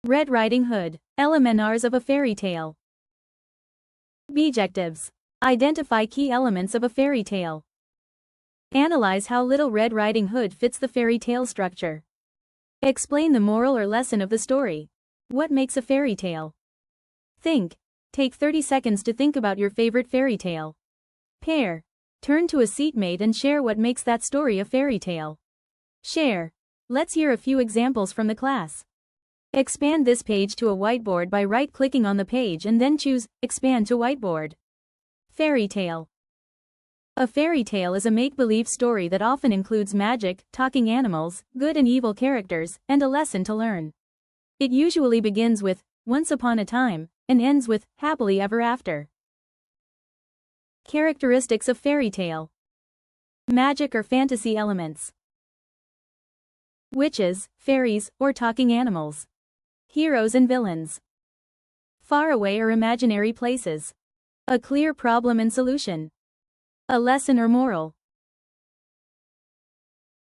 Red Riding Hood. Elementars of a fairy tale. Bejectives. Identify key elements of a fairy tale. Analyze how Little Red Riding Hood fits the fairy tale structure. Explain the moral or lesson of the story. What makes a fairy tale? Think. Take 30 seconds to think about your favorite fairy tale. Pair. Turn to a seatmate and share what makes that story a fairy tale. Share. Let's hear a few examples from the class. Expand this page to a whiteboard by right-clicking on the page and then choose Expand to Whiteboard. Fairy tale. A fairy tale is a make-believe story that often includes magic, talking animals, good and evil characters, and a lesson to learn. It usually begins with Once Upon a Time and ends with Happily Ever After. Characteristics of fairy tale. Magic or fantasy elements. Witches, fairies, or talking animals. Heroes and villains. Faraway or imaginary places. A clear problem and solution. A lesson or moral.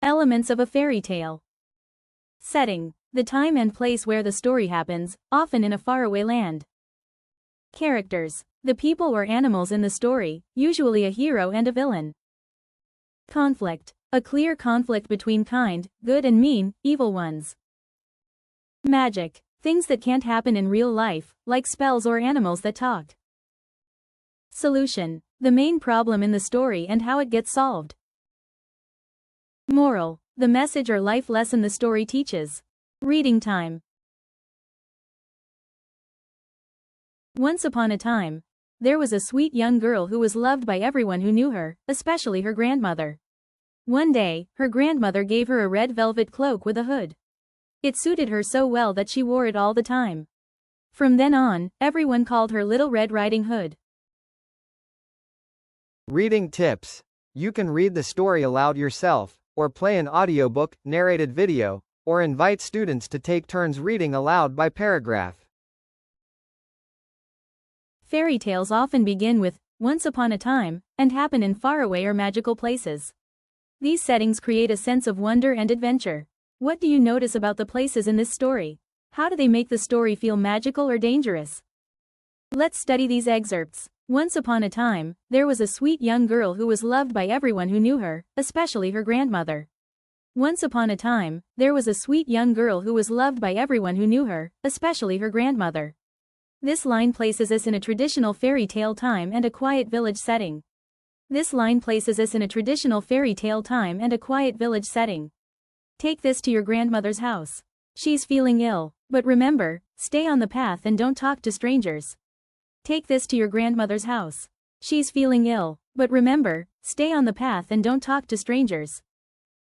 Elements of a fairy tale. Setting. The time and place where the story happens, often in a faraway land. Characters. The people or animals in the story, usually a hero and a villain. Conflict. A clear conflict between kind, good and mean, evil ones. Magic. Things that can't happen in real life, like spells or animals that talk. Solution. The main problem in the story and how it gets solved. Moral. The message or life lesson the story teaches. Reading time. Once upon a time, there was a sweet young girl who was loved by everyone who knew her, especially her grandmother. One day, her grandmother gave her a red velvet cloak with a hood. It suited her so well that she wore it all the time. From then on, everyone called her Little Red Riding Hood. Reading tips. You can read the story aloud yourself, or play an audiobook, narrated video, or invite students to take turns reading aloud by paragraph. Fairy tales often begin with Once Upon a Time and happen in faraway or magical places. These settings create a sense of wonder and adventure. What do you notice about the places in this story? How do they make the story feel magical or dangerous? Let's study these excerpts. Once upon a time, there was a sweet young girl who was loved by everyone who knew her, especially her grandmother. Once upon a time, there was a sweet young girl who was loved by everyone who knew her, especially her grandmother. This line places us in a traditional fairy tale time and a quiet village setting. This line places us in a traditional fairy tale time and a quiet village setting. Take this to your grandmother's house. She's feeling ill, but remember, stay on the path and don't talk to strangers. Take this to your grandmother's house. She's feeling ill, but remember, stay on the path and don't talk to strangers.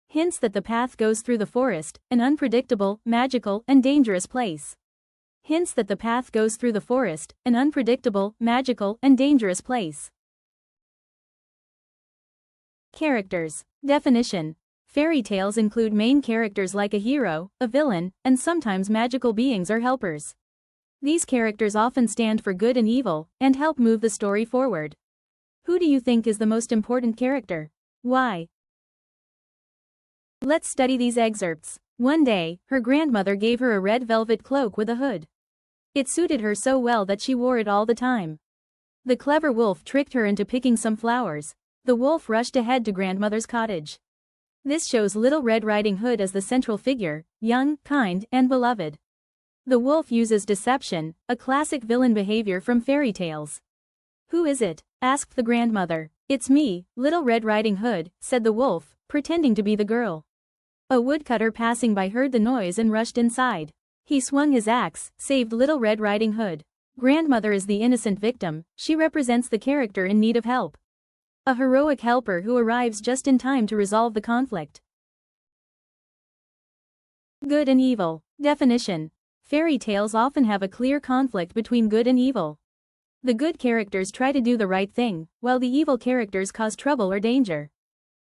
Hints that the path goes through the forest, an unpredictable, magical, and dangerous place. Hints that the path goes through the forest, an unpredictable, magical, and dangerous place. Characters. Definition. Fairy tales include main characters like a hero, a villain, and sometimes magical beings or helpers. These characters often stand for good and evil, and help move the story forward. Who do you think is the most important character? Why? Let's study these excerpts. One day, her grandmother gave her a red velvet cloak with a hood. It suited her so well that she wore it all the time. The clever wolf tricked her into picking some flowers. The wolf rushed ahead to grandmother's cottage. This shows Little Red Riding Hood as the central figure, young, kind, and beloved. The wolf uses deception, a classic villain behavior from fairy tales. Who is it? Asked the grandmother. It's me, Little Red Riding Hood, said the wolf, pretending to be the girl. A woodcutter passing by heard the noise and rushed inside. He swung his axe, saved Little Red Riding Hood. Grandmother is the innocent victim, she represents the character in need of help. A heroic helper who arrives just in time to resolve the conflict. Good and evil. Definition. Fairy tales often have a clear conflict between good and evil. The good characters try to do the right thing, while the evil characters cause trouble or danger.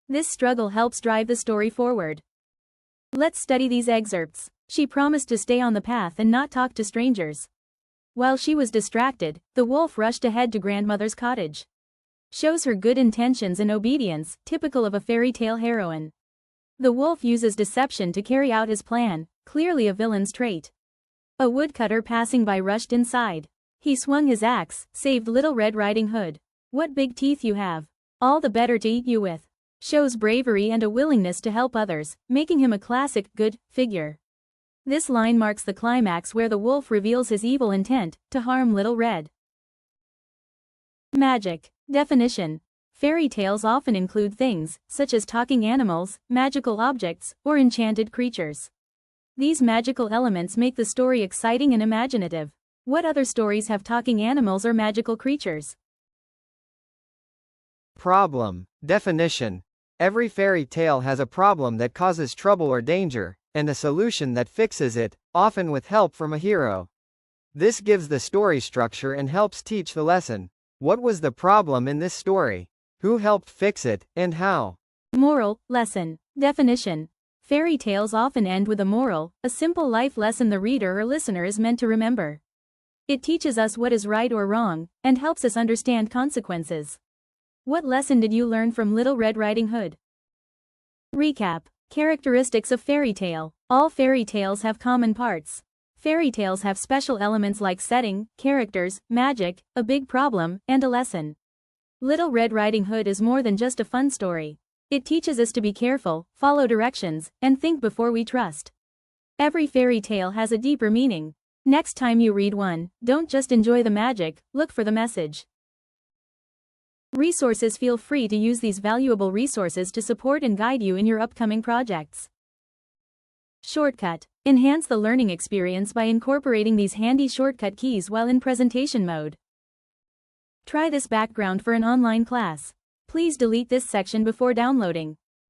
This struggle helps drive the story forward. Let's study these excerpts. She promised to stay on the path and not talk to strangers. While she was distracted, the wolf rushed ahead to grandmother's cottage. Shows her good intentions and obedience, typical of a fairy tale heroine. The wolf uses deception to carry out his plan, clearly a villain's trait. A woodcutter passing by rushed inside. He swung his axe, saved Little Red Riding Hood. What big teeth you have. All the better to eat you with. Shows bravery and a willingness to help others, making him a classic good figure. This line marks the climax where the wolf reveals his evil intent to harm Little Red. Magic. Definition. Fairy tales often include things, such as talking animals, magical objects, or enchanted creatures. These magical elements make the story exciting and imaginative. What other stories have talking animals or magical creatures? Problem. Definition. Every fairy tale has a problem that causes trouble or danger, and a solution that fixes it, often with help from a hero. This gives the story structure and helps teach the lesson. What was the problem in this story? Who helped fix it, and how? Moral, lesson. Definition. Fairy tales often end with a moral, a simple life lesson the reader or listener is meant to remember. It teaches us what is right or wrong, and helps us understand consequences. What lesson did you learn from Little Red Riding Hood? Recap. Characteristics of fairy tale. All fairy tales have common parts. Fairy tales have special elements like setting, characters, magic, a big problem, and a lesson. Little Red Riding Hood is more than just a fun story. It teaches us to be careful, follow directions, and think before we trust. Every fairy tale has a deeper meaning. Next time you read one, don't just enjoy the magic, look for the message. Resources. Feel free to use these valuable resources to support and guide you in your upcoming projects. Shortcut. Enhance the learning experience by incorporating these handy shortcut keys while in presentation mode. Try this background for an online class. Please delete this section before downloading.